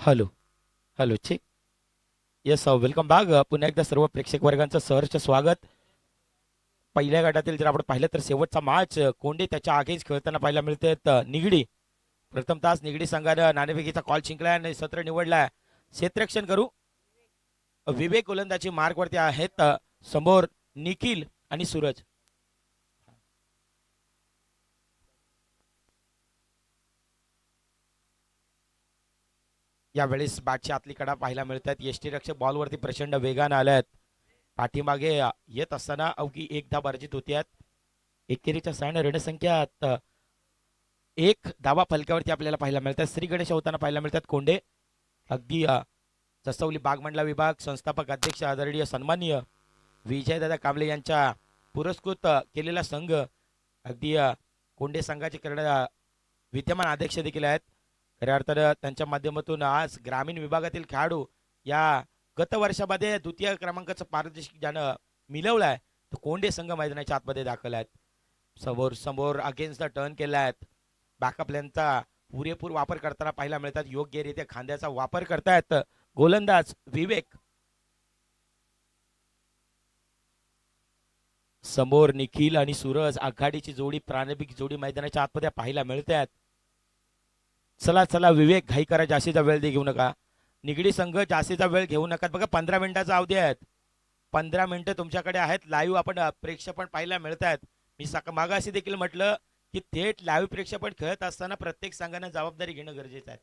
Hello. Hello. Check. Yes. Welcome back. पुन्हा एकदा सर्व प्रेक्षक वर्गांचं सहर्ष स्वागत. पहिल्या गटातील जर आपण पाहिलं तर शेवटचा मॅच कोंडे त्याच्या आगेच खेळताना पाहायला मिळते. निगडी प्रथम तास निगडी संघानं नाणेफेकीचा कॉल जिंकलाय आणि सत्र निवडलाय. क्षेत्ररक्षण करू विवेक गोलंदाजी मार्कवरती आहेत. समोर निखिल आणि सूरज. यावेळेस बॅटची आतली कडा पाहायला मिळतात. यष्टीरक्षक बॉलवरती प्रचंड वेगानं आल्यात. पाठीमागे येत असताना अवघी एक धाव अर्जित होत्यात. एकेरीच्या सायन रणसंख्यात एक धावा फलकावरती आपल्याला पाहायला मिळतात. श्री गणेश होताना पाहायला मिळतात कोंडे. अगदी जसवली बागमंडला विभाग संस्थापक अध्यक्ष आदरणीय सन्माननीय विजयदादा कांबळे यांच्या पुरस्कृत केलेला संघ अगदी कोंडे संघाचे विद्यमान अध्यक्ष देखील आहेत. खऱ्या अर्थानं त्यांच्या माध्यमातून आज ग्रामीण विभागातील खेळाडू या गत वर्षामध्ये द्वितीय क्रमांकाचं पारितोषिक ज्यानं मिळवलाय तो कोंडे संघ मैदानाच्या आतमध्ये दाखल आहेत. समोर समोर अगेन्स्ट द टर्न केला आहेत. बॅकअप लेनचा पुरेपूर वापर करताना पाहायला मिळतात. योग्यरित्या खांद्याचा वापर करतायत गोलंदाज विवेक. समोर निखिल आणि सूरज आघाडीची जोडी प्रारंभिक जोडी मैदानाच्या आतमध्ये पाहायला मिळतात. चला चला विवेक घाई करा, जास्तीचा वेळ घेऊ नका. निगडी संघ जास्तीचा वेळ घेऊ नका. बघा 15 मिनिटाचा अवधी आहेत. 15 मिनिटं तुमच्याकडे आहेत. लाईव्ह आपण प्रेक्षेपण पाहायला मिळत आहेत. मी मागाशी देखील म्हटलं की थेट लाईव्ह प्रेक्षेपण खेळत असताना प्रत्येक संघाने जबाबदारी घेणं गरजेचं आहे.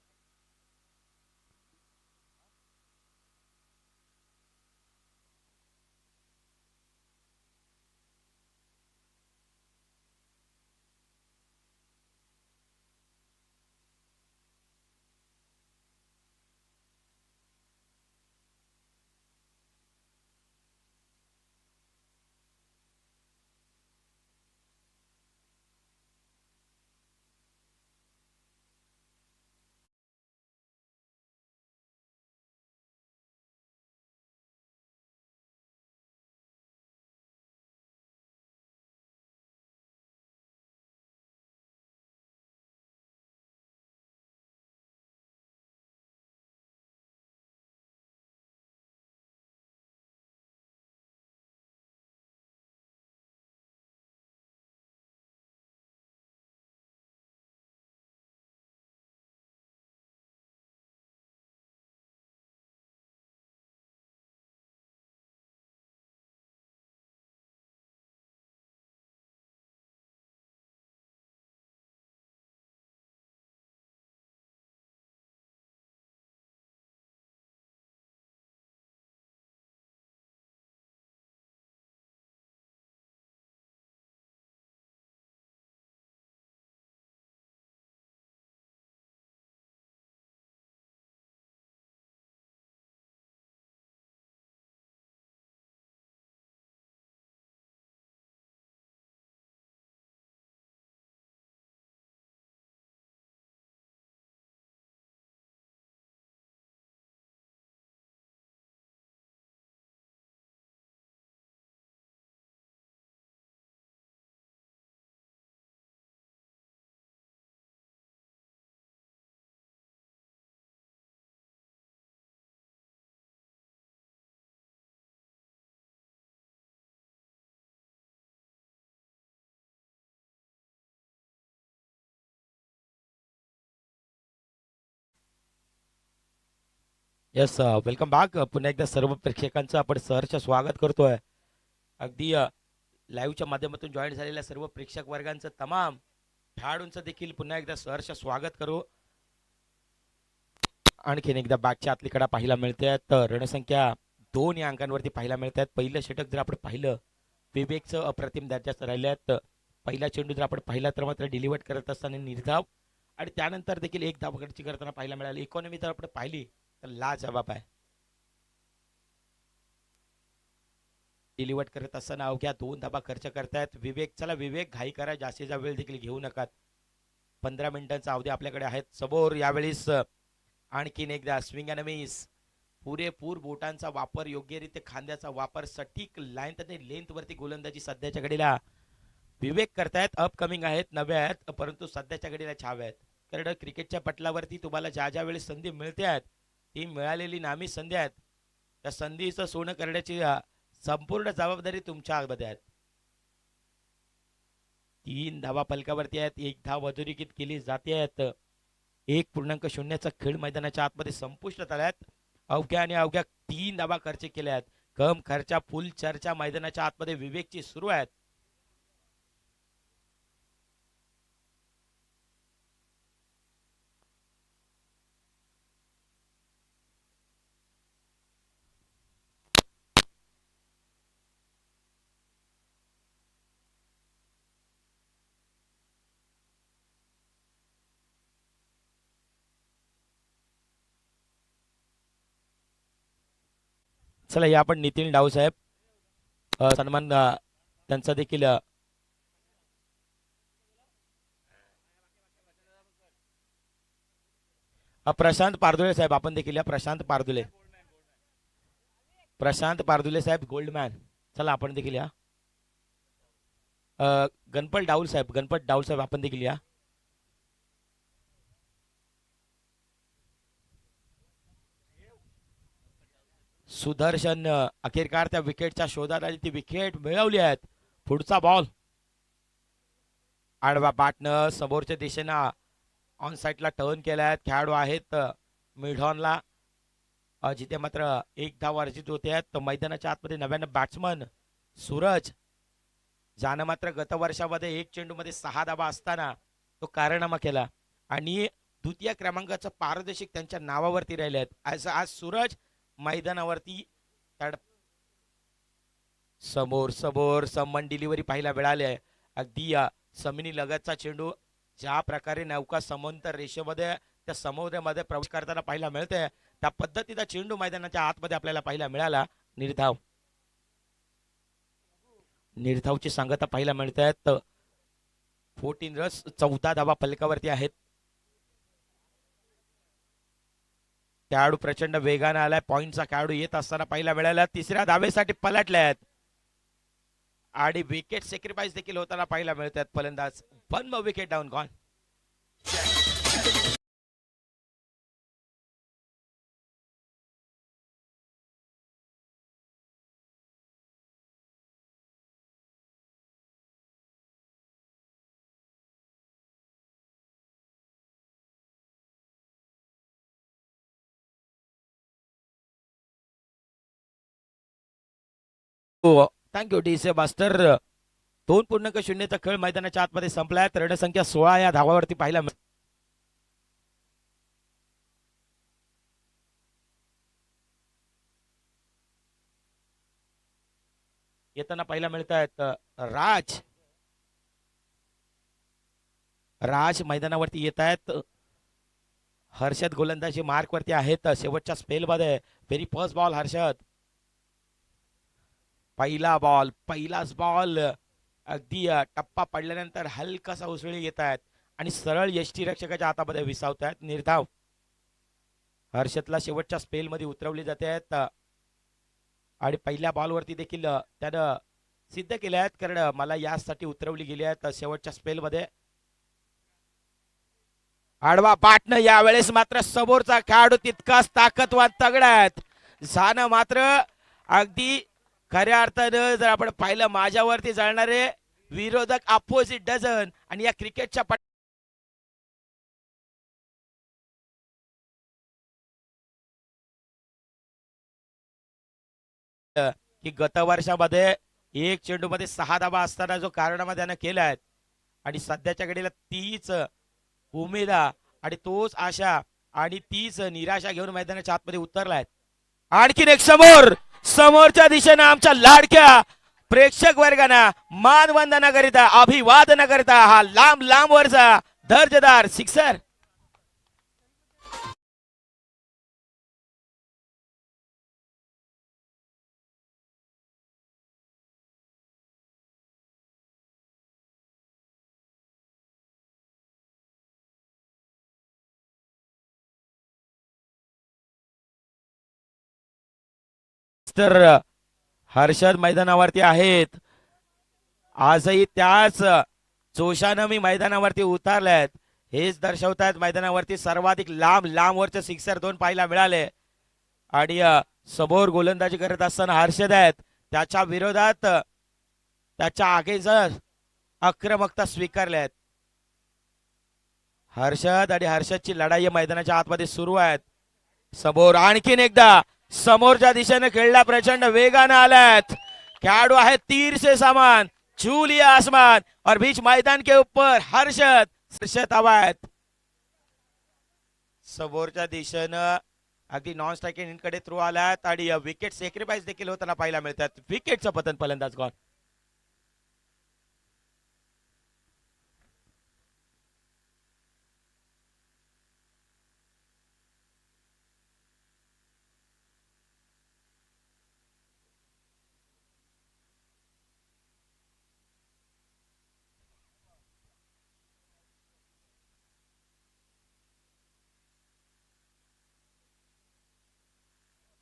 येस. Welcome back. पुन्हा एकदा सर्व प्रेक्षकांचं आपण सहर्ष स्वागत करतोय. अगदी लाईव्हच्या माध्यमातून जॉईन झालेल्या सर्व प्रेक्षक वर्गांचं तमाम खेळाडूंचं देखील पुन्हा एकदा सहर्ष स्वागत करू. आणखीन एकदा बॅकच्या आतली कडा पाहायला मिळते. तर रणसंख्या 2 या अंकांवरती पाहायला मिळतात. पहिलं षटक जर आपण पाहिलं विवेकचं अप्रतिम दर्जाचं राहिल्यात. पहिला चेंडू जर आपण पाहिला तर मात्र डिलिव्हर करत असताना निर्धाव आणि त्यानंतर देखील एक धाव खर्ची करताना पाहायला मिळाली. इकॉनॉमी जर आपण पाहिली तर लाजवाब आहे. डिलिव्हर करत असताना अवघ्या 2 धाबा खर्च करतायत विवेक. चला विवेक घाई करा, जास्तीचा वेळ देखील घेऊ नका. 15 मिनिटांचा अवधी आपल्याकडे आहेत. समोर यावेळेस आणखीन एकदा स्विंग अँड मिस. पुरेपूर बोटांचा वापर, योग्यरित्या खांद्याचा वापर, सटीक लाईन आणि लेंथ वरती गोलंदाजी सध्याच्या घडीला विवेक करतायत. अपकमिंग आहेत, नव्या आहेत, परंतु सध्याच्या घडीला छाव्या आहेत. कारण क्रिकेटच्या पटलावरती तुम्हाला ज्या ज्या वेळेस संधी मिळते आहेत ती मिळालेली नामी संधी आहेत त्या संधीचं सोनं करण्याची संपूर्ण जबाबदारी तुमच्यामध्ये आहे. 3 धावा फलकावरती आहेत, 1 धाव अधोरेखित केली जाते आहेत. 1.0चा खेळ मैदानाच्या आतमध्ये संपुष्टात आल्यात. अवघ्या आणि अवघ्या 3 धावा खर्च केल्या आहेत. कम खर्चा फुल चर्चा मैदानाच्या आतमध्ये विवेकची सुरू आहेत. चला या आपण नितीन डाव साहेब सन्मान त्यांचा देखील प्रशांत पारदुले साहेब आपण देखील या प्रशांत पारदुले साहेब गोल्डमॅन. चला आपण देखील या गणपत डाऊल साहेब आपण देखील या. सुदर्शन अखेरकार त्या विकेटच्या शोधात आली, ती विकेट मिळवली आहेत. पुढचा बॉल आडवा बाटनं समोरच्या दिशेनं ऑन साईडला टर्न केला आहे. खेळाडू आहेत मिडॉनला जिथे मात्र 1 धाव अर्जित होते आहेत. मैदानाच्या आतमध्ये नव्यानं बॅट्समन सूरज ज्यानं मात्र गत वर्षामध्ये 1 चेंडूमध्ये 6 धावा असताना तो कारनामा केला आणि द्वितीय क्रमांकाचं पारदर्शक त्यांच्या नावावरती राहिले आहेत. आज सूरज मैदानावरती समोर सम्मन डिलिव्हरी पाहायला मिळाली आहे. अगदी समिनी लगतचा चेंडू ज्या प्रकारे नौका समांतर रेषेमध्ये त्या समुद्रामध्ये प्रवेश करताना पाहायला मिळते त्या पद्धतीचा चेंडू मैदानाच्या आतमध्ये आपल्याला पाहायला मिळाला. निर्धावची सांगता पाहायला मिळत आहेत. 14 रन्स 14 धावा फलकावरती आहेत. खेळाडू प्रचंड वेगाने आलाय. पॉइंटचा खेळाडू येत असताना पाहायला मिळाला. 3ऱ्या धावेसाठी पलटले आहेत आणि विकेट सॅक्रिफाईस देखील होताना पाहायला मिळत आहेत. फलंदाज 1 wicket down gone. Thank you D master. 2.0चा खेळ मैदानाच्या आतमध्ये संपलाय. रणसंख्या 16 या धावावरती पाहायला येताना पाहायला मिळत आहेत. राज मैदानावरती येत आहेत. हर्षद गोलंदाजी मार्क वरती आहेत. शेवटच्या स्पेल मध्ये व्हेरी फर्स्ट बॉल हर्षद. पहिलाच बॉल अगदी टप्पा पडल्यानंतर हलकासा उसळी येत आहेत आणि सरळ यष्टीरक्षकाच्या हातामध्ये विसावत आहेत. निर्धाव हर्षदला शेवटच्या स्पेल मध्ये उतरवली जाते आहेत आणि पहिल्या बॉलवरती देखील त्यानं सिद्ध केले आहेत कारण मला यासाठी उतरवली गेली आहेत. शेवटच्या स्पेल मध्ये आडवा बाटनं यावेळेस मात्र समोरचा खेळाडू तितकाच ताकदवान तगडा आहेत. झानं मात्र अगदी खऱ्या अर्थानं जर आपण पाहिलं माझ्यावरती जाणारे विरोधक अपोजिट डझन आणि या क्रिकेटच्या की गत वर्षामध्ये 1 चेंडू मध्ये 6 धावा असताना जो कारनामा त्यानं केला आहे आणि सध्याच्या घडीला तीच उमेद आणि तोच आशा आणि तीच निराशा घेऊन मैदानाच्या आतमध्ये उतरलाय. आणखीन एक समोरच्या दिशेनं आमच्या लाडक्या प्रेक्षक वर्गाना मानवंदना करिता अभिवादन करिता हा लांब वरचा दर्जेदार सिक्सर. तर हर्षद मैदानावरती आहेत. आजही त्याच जोशानं मी मैदानावरती उतरलेत. हेच दर्शवतात मैदानावरती सर्वाधिक लांब वरचे सिक्सर 2 पाहायला मिळाले. आणि समोर गोलंदाजी करत असताना हर्षद आहेत. त्याच्या विरोधात त्याच्या आगेच आक्रमकता स्वीकारले आहेत. हर्षद आणि हर्षदची लढाई मैदानाच्या आतमध्ये सुरू आहेत. समोर आणखीन एकदा समोरच्या दिशेने खेळला प्रचंड वेगाने आल्यात. खेळाडू आहे तीर से सामान छू लिया आसमान और बीच मैदान के ऊपर हर्षद हवा आहेत. समोरच्या दिशेनं अगदी नॉन स्ट्रायकिंग कडे थ्रू आलात आणि विकेट सेक्रिफाईस देखील होताना पाहायला मिळतात. विकेटचं पतन फलंदाज गॉन.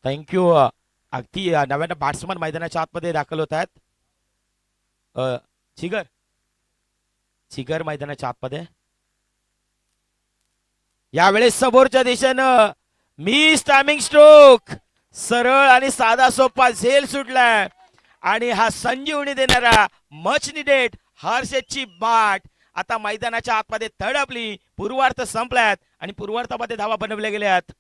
थँक्यू. अगदी नव्यानं बॅट्समन मैदानाच्या आतमध्ये दाखल होत आहेत. चिगर चिगर मैदानाच्या आतमध्ये यावेळेस समोरच्या दिशेनं मिस टायमिंग स्ट्रोक सरळ आणि साधा सोपा झेल सुटलाय आणि हा संजीवनी देणारा मच निडेड हर्षदची बाट आता मैदानाच्या आतमध्ये तडपली. पूर्वार्ध संपल्यात आणि पूर्वार्धामध्ये धावा बनवल्या गेल्यात.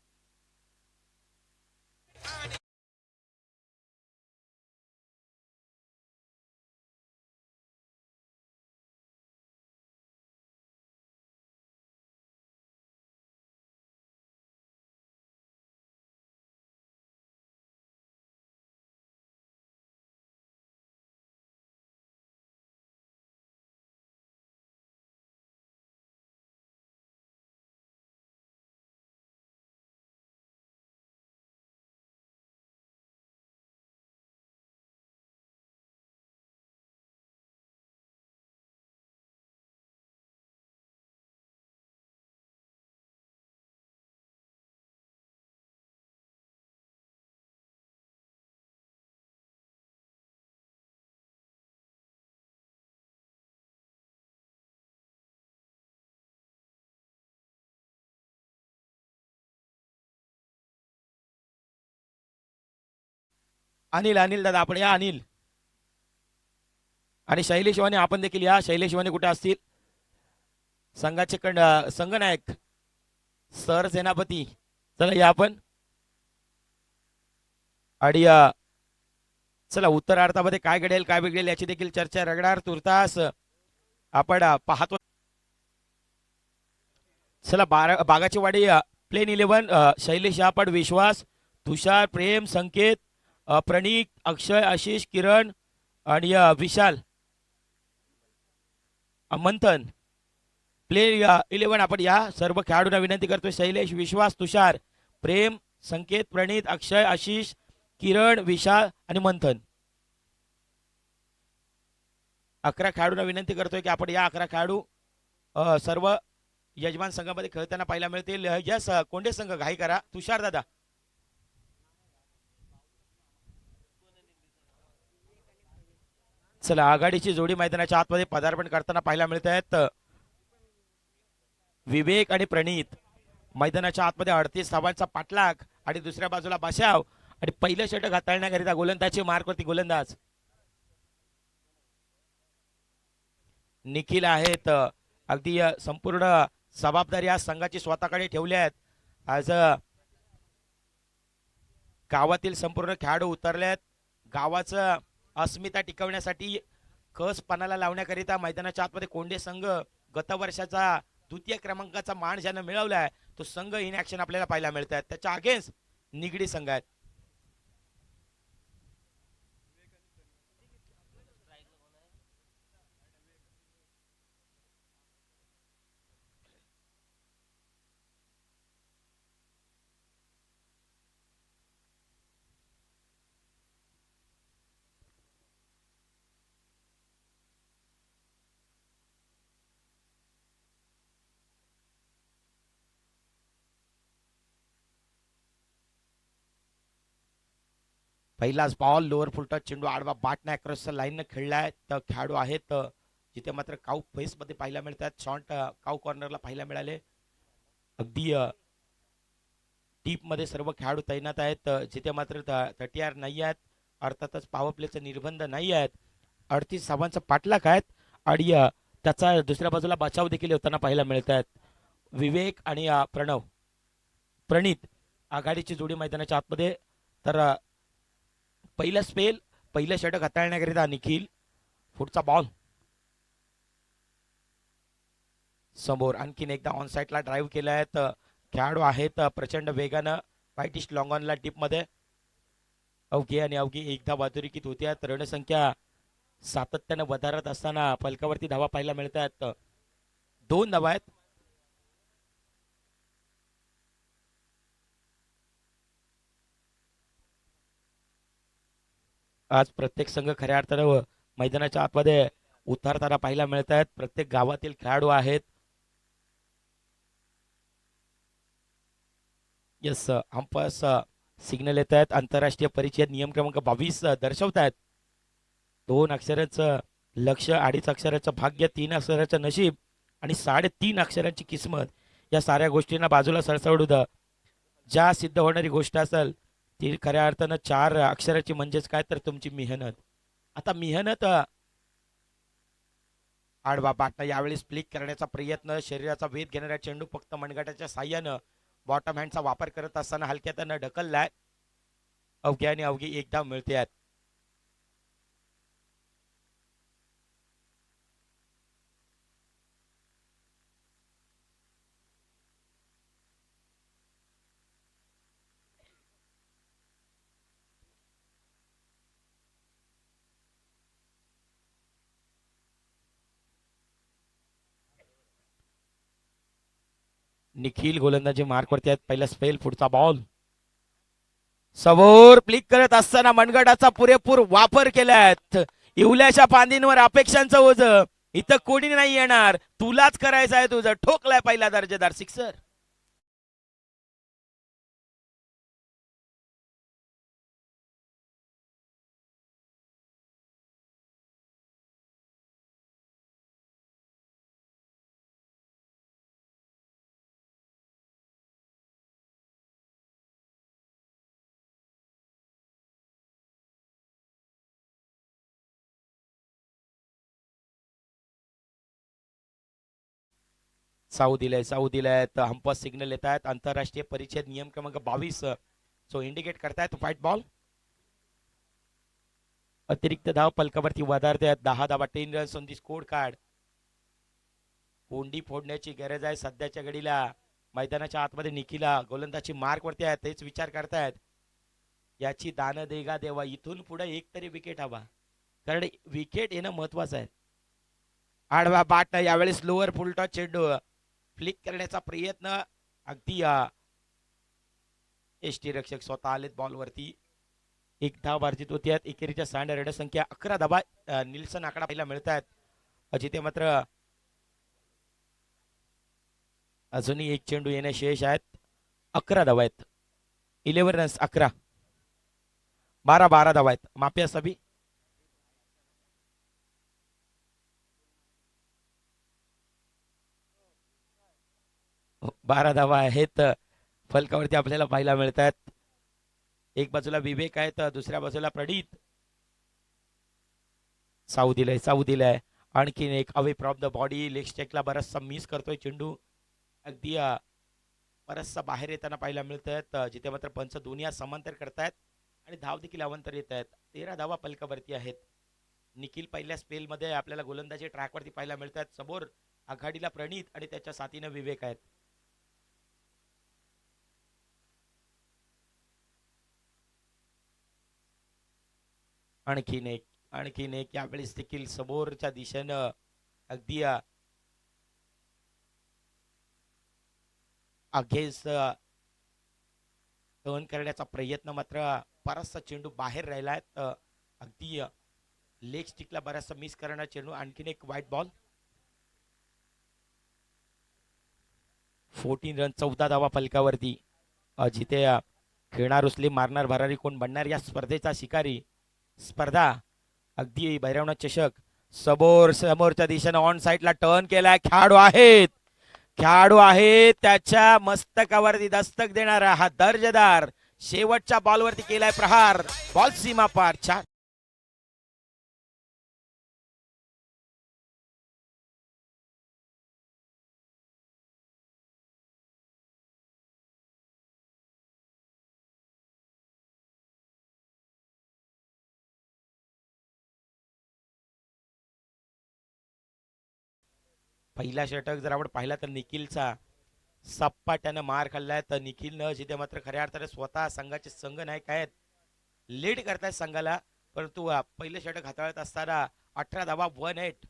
अनिल अनिल दादा आपण या. अनिल आणि शैलेश वाणी आपण देखील या. शैलेश वाणी कुठे असतील? संघाचे संघनायक सर सेनापती चला या आपण. आणि चला उत्तरार्धामध्ये काय घडेल काय बिघडेल याची देखील चर्चा रगडार तुर्तास आपण पाहतो. चला बागाची वाडी प्लेन 11 शैलेश यापड विश्वास तुषार प्रेम संकेत प्रणीत अक्षय आशिष किरण आणि विशाल मंथन प्लेन 11 आपण या सर्व खेळाडूंना विनंती करतोय. शैलेश विश्वास तुषार प्रेम संकेत प्रणीत अक्षय आशिष किरण विशाल आणि मंथन 11 खेळाडूंना विनंती करतोय की आपण या 11 खेळाडू सर्व यजमान संघामध्ये खेळताना पाहायला मिळतील. यस कोंडे संघ घाई करा. तुषार दादा चला आघाडीची जोडी मैदानाच्या आतमध्ये पदार्पण करताना पाहायला मिळत आहेत. विवेक आणि प्रणीत मैदानाच्या आतमध्ये 38 धावांचा पाठलाग आणि दुसऱ्या बाजूला बचाव आणि पहिलं षटक हाताळण्याकरिता गोलंदाजी मार्कवरती गोलंदाज निखिल आहेत. अगदी संपूर्ण जबाबदारी आज संघाची स्वतःकडे ठेवली आहेत. आज गावातील संपूर्ण खेळाडू उतरले आहेत. गावाचं अस्मिता टिकवण्यासाठी कस पणाला लावण्याकरिता मैदानाच्या आतमध्ये कोंडे संघ गत वर्षाचा द्वितीय क्रमांकाचा मान ज्यानं मिळवलाय तो संघ इन ऍक्शन आपल्याला पाहायला मिळत आहेत. त्याच्या अगेन्स्ट निगडी संघ आहेत. पहिलाच बॉल लोअर फुलटच चेंडू आडवा बाटना क्रॉस लाईन खेळलाय. तर खेळाडू आहेत जिथे मात्र काऊ फेस मध्ये पाहायला मिळतात. शॉर्ट काऊ कॉर्नरला पाहायला मिळाले. अगदी डीप मध्ये सर्व खेळाडू तैनात आहेत, जिथे मात्र तटीआर नाही आहेत, अर्थातच पॉवर प्लेचे निर्बंध नाही आहेत. 38 धावांचा पाठलाग आहेत आणि त्याचा दुसऱ्या बाजूला बचाव देखील होताना पाहायला मिळत आहेत. विवेक आणि प्रणित आघाडीची जोडी मैदानाच्या आतमध्ये. तर पहिला स्पेल, पहिलं षटक हाताळण्याकरिता निखिल. पुढचा बॉल समोर आणखीन एकदा ऑन साईडला ड्राईव्ह केला आहेत. खेळाडू आहेत प्रचंड वेगानं व्हाईट ईस्ट लॉंग ऑनला डीप मध्ये. अवघी आणि अवघी एकदा बाजुरीकीत होत्या. रणसंख्या सातत्यानं वधारत असताना फलकावरती धावा पाहायला मिळतात. 2 धावा आहेत. आज प्रत्येक संघ खऱ्या अर्थानं मैदानाच्या आतमध्ये उतरताना पाहायला मिळत आहेत. प्रत्येक गावातील खेळाडू आहेत. यस, अंपायर्स सिग्नल येत आहेत. आंतरराष्ट्रीय परिचय नियम क्रमांक 22 दर्शवत आहेत. 2 अक्षराचं लक्ष, 2.5 अक्षराचं भाग्य, 3 अक्षराचं नशीब आणि 3.5 अक्षरांची किस्मत. या साऱ्या गोष्टींना बाजूला सरसवडू द्या. ज्या सिद्ध होणारी गोष्ट असेल ती खऱ्या अर्थानं 4 अक्षराची, म्हणजेच काय तर तुमची मेहनत. आता मेहनत आडवा पाटणं यावेळी स्प्लिक करण्याचा प्रयत्न. शरीराचा वेध घेणारा चेंडू फक्त मनगटाच्या साह्यानं बॉटम हँडचा वापर करत असताना हलक्यात ढकललाय. अवघ्या आणि अवघी एकदा मिळते आहेत. निखिल गोलंदाजी मार्कवरती आहेत. पहिला स्पेल, पुढचा बॉल समोर प्लिक करत असताना मनगटाचा पुरेपूर वापर केलाय. इवल्याच्या पांदींवर अपेक्षांचं ओझ इथं कोणी नाही येणार, तुलाच करायचं आहे तुझं. ठोकलाय पहिला दर्जेदार सिक्सर. साऊ दिलाय. अंपायर सिग्नल येत आहेत. आंतरराष्ट्रीय परिषद नियम क्रमांक 22 सो इंडिकेट करतायत व्हाईट बॉल. अतिरिक्त धाव फलकावरती वधारते आहेत. 10 धावा, 10 runs on the score card. कोंडी फोडण्याची गरज आहे सध्याच्या घडीला. मैदानाच्या आतमध्ये निखिला गोलंदाजी मार्कवरती आहेत. तेच विचार करतायत, याची दान देगा देवा. इथून पुढे एक तरी विकेट हवा, कारण विकेट येणं महत्वाचं आहे. आडवा बाट यावेळी स्लोअर फुलटॉस चेंडू फ्लिक करण्याचा प्रयत्न. अगदी एसटी रक्षक स्वतः आलेत बॉलवरती. 1 धाव अर्जित होती आहेत. एकेरीच्या सांड रणसंख्या 11 धावा निल्सन आकडा पाहायला मिळत आहेत. जिथे मात्र अजूनही 1 चेंडू येणे शेष आहेत. 11 धावा आहेत. 11 रन्स, 11 12 धावा आहेत. माफिया सभी 12 धावा आहेत फलकावरती आपल्याला पाहायला मिळतात. एक बाजूला विवेक आहेत, दुसऱ्या बाजूला प्रणित. साऊ दिलाय. आणखीन एक away from the body. Leg स्टेकला बराचसा मिस करतोय चेंडू. अगदी बराचसा बाहेर येताना पाहायला मिळत आहेत. जिथे मात्र पंच दुनिया समांतर करतायत आणि धाव देखील अवंतर येत आहेत. 13 धावा फलकावरती आहेत. निखिल पहिल्या स्पेल मध्ये आपल्याला गोलंदाजी ट्रॅकवरती पाहायला मिळतात. समोर आघाडीला प्रणित आणि त्याच्या साथीनं विवेक आहेत. आणखीन एक यावेळेस देखील समोरच्या दिशेनं अगदी अगेन्स्ट टर्न करण्याचा प्रयत्न, मात्र बराचसा चेंडू बाहेर राहिलाय. अगदी लेग स्टिकला बराचसा मिस करणार चेंडू. आणखीन एक व्हाईट बॉल. 14 रन, 14 धावा फलकावरती. जिथे खेळणार उचली, मारणार भरारी, कोण बनणार या स्पर्धेचा शिकारी. स्पर्धा अगदी भैरवनाथ चषक. समोरच्या दिशेनं ऑन साईडला टर्न केलाय. खेळाडू आहेत खेळाडू आहे त्याच्या मस्तकावरती दस्तक देणारा हा दर्जेदार शेवटच्या बॉलवरती केलाय प्रहार. बॉल सीमा पार. छान. पहिला षटक जर आपण पाहिला तर निखिलचा सपाट्यानं मार खाल्लाय. तर निखिलनं जिथे मात्र खऱ्या अर्थाने स्वतः संघाचे संघ नायक आहेत, लीड करतायत संघाला. परंतु पहिले षटक हाताळत असताना 18 धावा 1-8.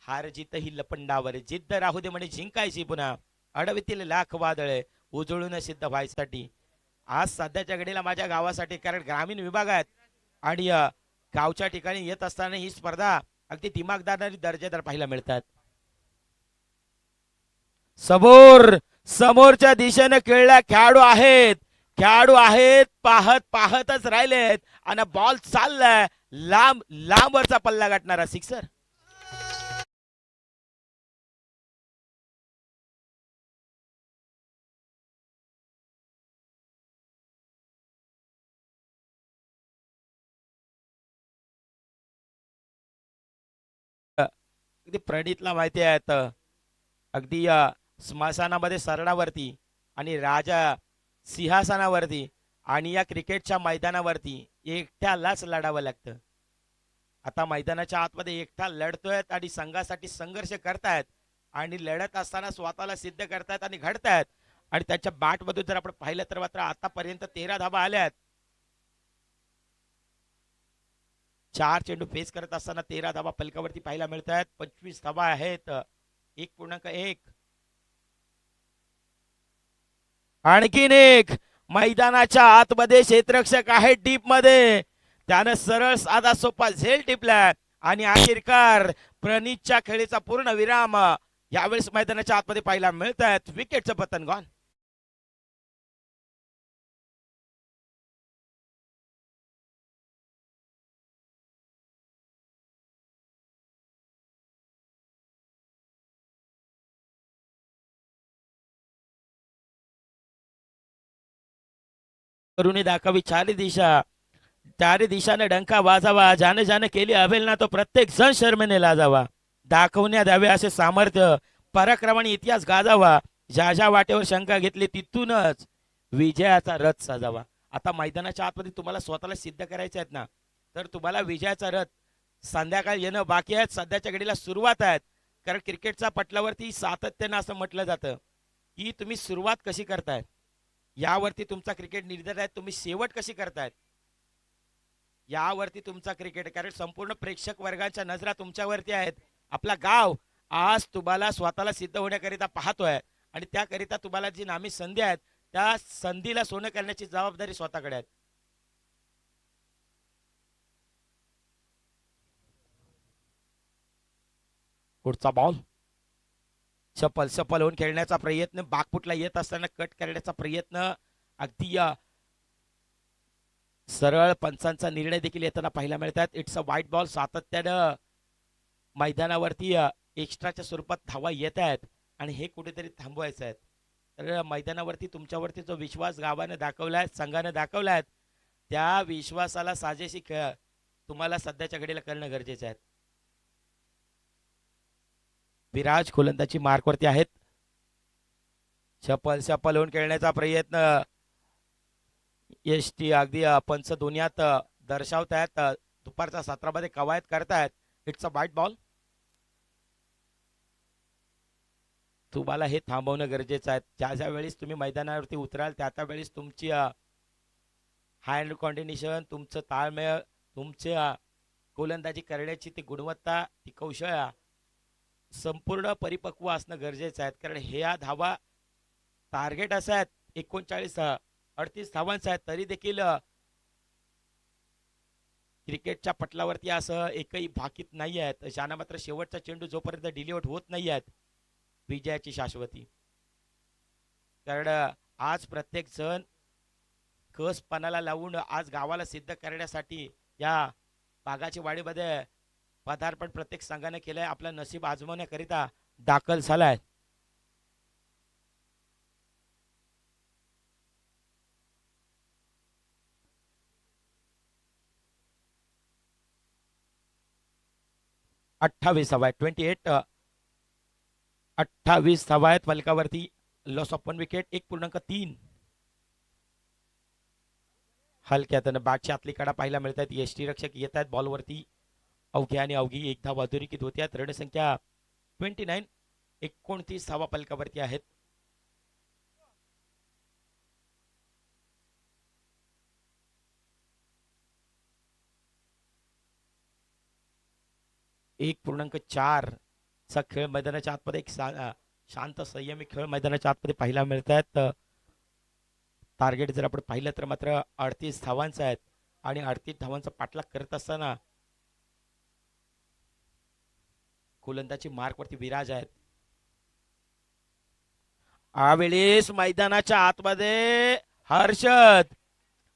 हार जित ही लपंडावर जिद्द राहू दे म्हणे जिंकायची पुन्हा. अडवितील लाख वादळे उजळून सिद्ध व्हायसाठी. आज सध्याच्या घडीला माझ्या गावासाठी, कारण ग्रामीण विभाग आहेत आणि गावच्या ठिकाणी येत असताना ही स्पर्धा अगदी दिमागदार आणि दर्जेदार पाहायला मिळतात. समोरच्या दिशेने खेळल्या खेळाडू आहेत. पाहत पाहतच राहिलेत आणि बॉल चाललाय लांब लांबवरचा पल्ला गाठणारा सिक्सर. अगदी प्रणितला माहिती आहेत, अगदी स्मशानामध्ये सरणावरती आणि राजा सिंहासनावरती आणि या क्रिकेटच्या मैदानावरती एकट्यालाच लढावं लागतं. आता मैदानाच्या आतमध्ये एकटा लढतोय आणि संघासाठी संघर्ष करतायत आणि लढत असताना स्वतःला सिद्ध करतायत आणि घडतायत. आणि त्याच्या बॅट मधून जर आपण पाहिलं तर मात्र आतापर्यंत 13 धावा आल्यात. 4 चेंडू फेस करत असताना 13 धावा फलकावरती पाहायला मिळत आहेत. 25 धावा आहेत. 1.1. आणखीन एक मैदानाच्या आतमध्ये क्षेत्ररक्षक आहे डीप मध्ये. त्यानं सरळ साधा सोपा झेल टिपलाय आणि अखेरकार प्रणीतच्या खेळीचा पूर्ण विराम यावेळेस मैदानाच्या आतमध्ये पाहायला मिळत आहेत. विकेटचं पतन गॉन. करून दाखवी चारी दिशाने डंका वाजावा. ज्याने ज्याने केली अवेलना तो प्रत्येक जण शर्मेने लाजावा. दाखवण्यात यावे असे सामर्थ्य पराक्रमाने इतिहास गाजावा. ज्या ज्या वाटेवर शंका घेतली तिथूनच विजयाचा रथ सजावा. आता मैदानाच्या आतमध्ये तुम्हाला स्वतःला सिद्ध करायचे आहेत ना, तर तुम्हाला विजयाचा रथ संध्याकाळी येणं बाकी आहे. सध्याच्या घडीला सुरुवात आहेत, कारण क्रिकेटच्या पटलावरती सातत्यानं असं म्हटलं जातं की तुम्ही सुरुवात कशी करताय यावरती तुमचा क्रिकेट निर्धारित आहे. तुम्ही शेवट कशी करतायत यावरती तुमचा क्रिकेट, कारण संपूर्ण प्रेक्षक वर्गाच्या नजरा तुमच्यावरती आहेत. आपला गाव आज तुम्हाला स्वतःला सिद्ध होण्याकरिता पाहतोय आणि त्याकरिता तुम्हाला जी नामी संधी आहेत त्या संधीला सोनं करण्याची जबाबदारी स्वतःकडे आहे. पुढचा बॉल सफल होऊन खेळण्याचा प्रयत्न. बागपुटला येत असताना कट करण्याचा प्रयत्न. अगदी सरळ पंचांचा निर्णय देखील येताना पाहायला मिळतात. It's a white ball. सातत्यानं मैदानावरती एक्स्ट्राच्या स्वरूपात धावा येत आहेत आणि हे कुठेतरी थांबवायचं आहे. तर मैदानावरती तुमच्यावरती जो विश्वास गावाने दाखवलाय, संघाने दाखवलाय, त्या विश्वासाला साजेशी तुम्हाला सध्याच्या घडीला करणं गरजेचं आहे. विराज गोलंदाजी मार्कवरती आहेत. सफल होऊन खेळण्याचा प्रयत्न. एसटी अगदी पंच दुनियात दर्शवतायत. दुपारच्या सत्रामध्ये कवायत करतायत. It's a white ball. तुम्हाला हे थांबवणं गरजेचं आहे. ज्या ज्या वेळेस तुम्ही मैदानावरती उतराल त्या त्या वेळेस तुमची हँड कॉर्डिनेशन, तुमचं ताळमेळ, तुमच्या गोलंदाजी करण्याची ती गुणवत्ता, ती कौशल्य संपूर्ण परिपक्व असणं गरजेचं आहे. कारण ह्या धावा टार्गेट असं आहेत 39-38 धावांचा आहेत, तरी देखील क्रिकेटच्या पटलावरती असं एकही भाकीत नाही आहेत. ज्यानं मात्र शेवटचा चेंडू जोपर्यंत डिलिव्हर होत नाही आहेत विजयाची शाश्वती. कारण आज प्रत्येक जण कसपणाला लावून आज गावाला सिद्ध करण्यासाठी या बागाची वाडीमध्ये पदार्पण प्रत्येक संघाने केलंय. आपलं नशीब आजमावण्याकरिता दाखल झालाय. 28 धावा आहेत. 28 28 धावा आहेत फलकावरती. Loss of 1 wicket. 1.3 हलक्या हातानं बॅटच्या आतली कडा पाहायला मिळत आहेत. यष्टीरक्षक येत आहेत बॉलवरती. अवघ्या आणि अवघी एक धाव अधोरेखित होत्यात. रणसंख्या 29. 29 धावा फलकावरती आहेत. एक 1.4 चा खेळ मैदानाच्या आतमध्ये एक शांत संयमी खेळ मैदानाच्या आतमध्ये पाहायला मिळत आहेत. टार्गेट जर आपण पाहिलं तर मात्र 38 धावांचा आहेत आणि 38 धावांचा पाठलाग करत असताना गोलंदाजी मार्कवरती विराज आहेत. यावेळेस मैदानाच्या आतमध्ये हर्षद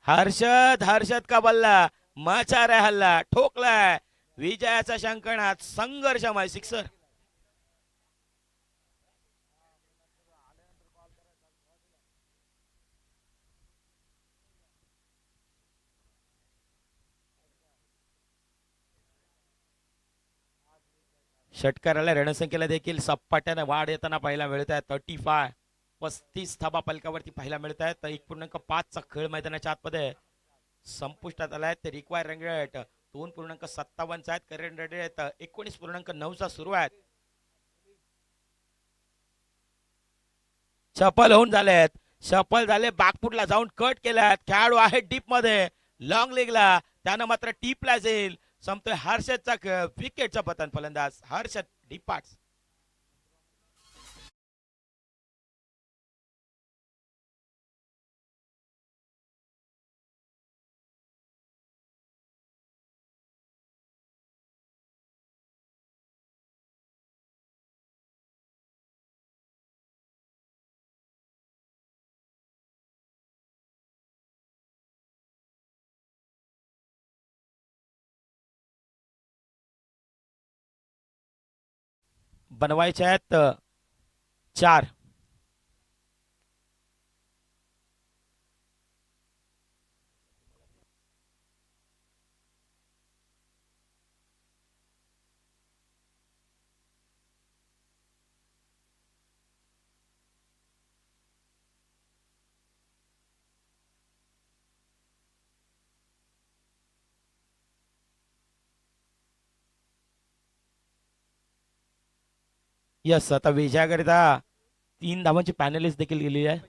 हर्षद हर्षद का बल्ला मचार आहे हल्ला ठोकलाय. विजयाचा शंकनात संघर्षमय सिक्सर. षटकाराला रणसंख्येला देखील सपाट्याने वाढ येताना पाहायला मिळत आहे. 35 धाबा पलकावरती पाहायला मिळत आहेत. 1.5 चा खेळ मैदानाच्या आतमध्ये संपुष्टात आलाय. ते रिक्वायर रन रेट 2.57 आहेत. करेंट रन रेट 19.9 चा सुरू आहे. सफल होऊन झालेत. सफल झाले. बागपूरला जाऊन कट केल्यात. खेळाडू आहे डीप मध्ये लॉंग लेगला. त्यानं मात्र टीपला जाईल. संपतोय हर्षदचा विकेटचा पतन. फलंदाज हर्षद डिपार्ट्स. बनवायचे आहेत 4. यस आता विजयाकरिता 3 धावांची पॅनलिस्ट देखील गेलेली आहे.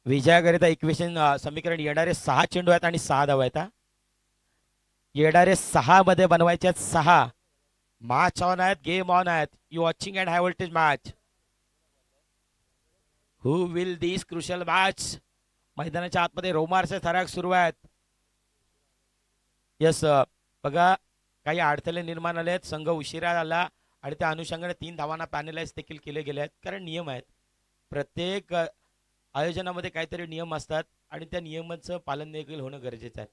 विजयाकरिता इक्वेशन समीकरण येणारे 6 चेंडू आहेत आणि 6 धावा आहेत. येणारे 6 मध्ये बनवायचे आहेत 6. मॅच ऑन आहेत. गेम ऑन आहेत. You watching and high voltage match. Who will this crucial match. मैदानाच्या आतमध्ये रोमांचचे थराक सुरू आहेत. यस बघा काही अडथळे निर्माण आले आहेत. संघ उशिरा आला आणि त्या अनुषंगाने 3 धावांना पॅनलाइज देखील केले गेले आहेत. कारण नियम आहेत. प्रत्येक आयोजनामध्ये काहीतरी नियम असतात आणि त्या नियमांचं पालन देखील होणं गरजेचं आहे.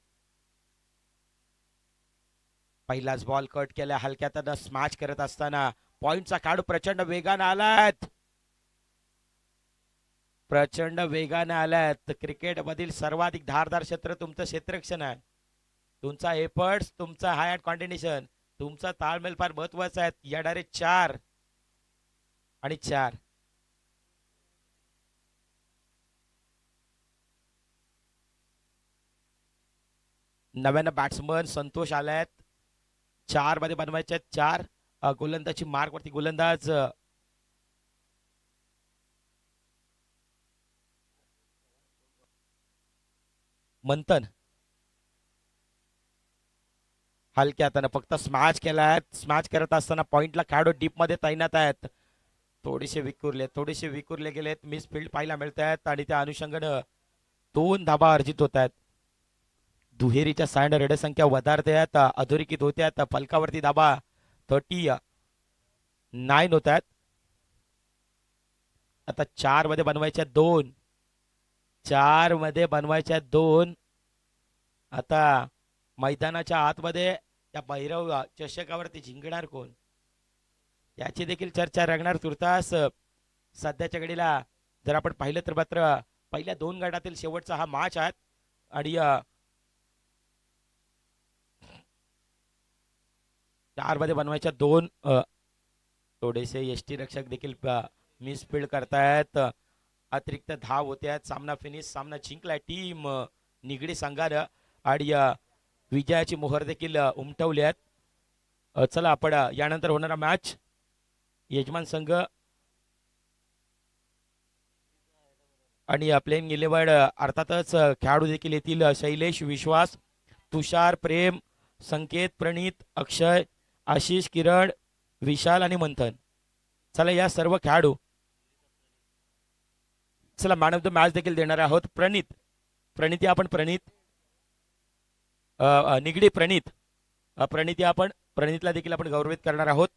पहिलाच बॉल कट केला. हलक्यात स्मॅच करत असताना पॉइंटचा खेळाडू प्रचंड वेगाने आलात. प्रचंड वेगाने आलात. क्रिकेट मधील सर्वाधिक धारदार क्षेत्र तुमचं क्षेत्ररक्षण आहे. तुमचा एफर्ट्स, तुमचा हाय अँड कॉन्टिन्युएशन, तुमचा ताळमेळ फार महत्वाचा आहे. येणारे 4 आणि 4. नव्यानं बॅट्समन संतोष आलायत. 4 मध्ये बनवायचे आहेत 4. गोलंदाजी मार्क वरती गोलंदाज मंथन. हलक्या हाताने फक्त स्मॅच केलाय. स्मॅच करत असताना पॉइंटला खेळाडू डीप मध्ये तैनात आहेत. थोडेसे विखुरले गेलेत. मिस फील्ड पाहायला मिळत आहेत आणि त्या अनुषंगानं 2 धाबा अर्जित होत आहेत. दुहेरीच्या साइड रेड संख्या वधारते आहेत. अधोरेखित होते आहेत. फलकावरती धाबा 39 होत आहेत. आता 4 मध्ये बनवायच्या 2. 4 मध्ये बनवायच्या 2. आता मैदानाच्या आतमध्ये या भैरव चषकावरती जिंकणार कोण याची देखील चर्चा रंगणार तुर्तास. सध्याच्या घडीला जर आपण पाहिलं तर मात्र पहिल्या 2 गटातील शेवटचा हा मॅच आहे आणि 4 मध्ये बनवायच्या 2. थोडेसे एसटी रक्षक देखील मिसफील्ड करतायत. अतिरिक्त धाव होत्यात. सामना फिनिश, सामना जिंकलाय टीम निगडी संघानं आणि विजयाची मोहर देखील उमटवली आहेत. चला आपण यानंतर होणारा मॅच यजमान संघ आणि प्लेइंग 11 अर्थातच खेळाडू देखील येतील. शैलेश, विश्वास, तुषार, प्रेम, संकेत, प्रणित, अक्षय, आशिष, किरण, विशाल आणि मंथन. चला या सर्व खेळाडू चला मॅन ऑफ द मॅच देखील देणार आहोत. प्रणिती आपण प्रणित निगडी प्रणिती आपण प्रणितला देखील आपण गौरवित करणार आहोत.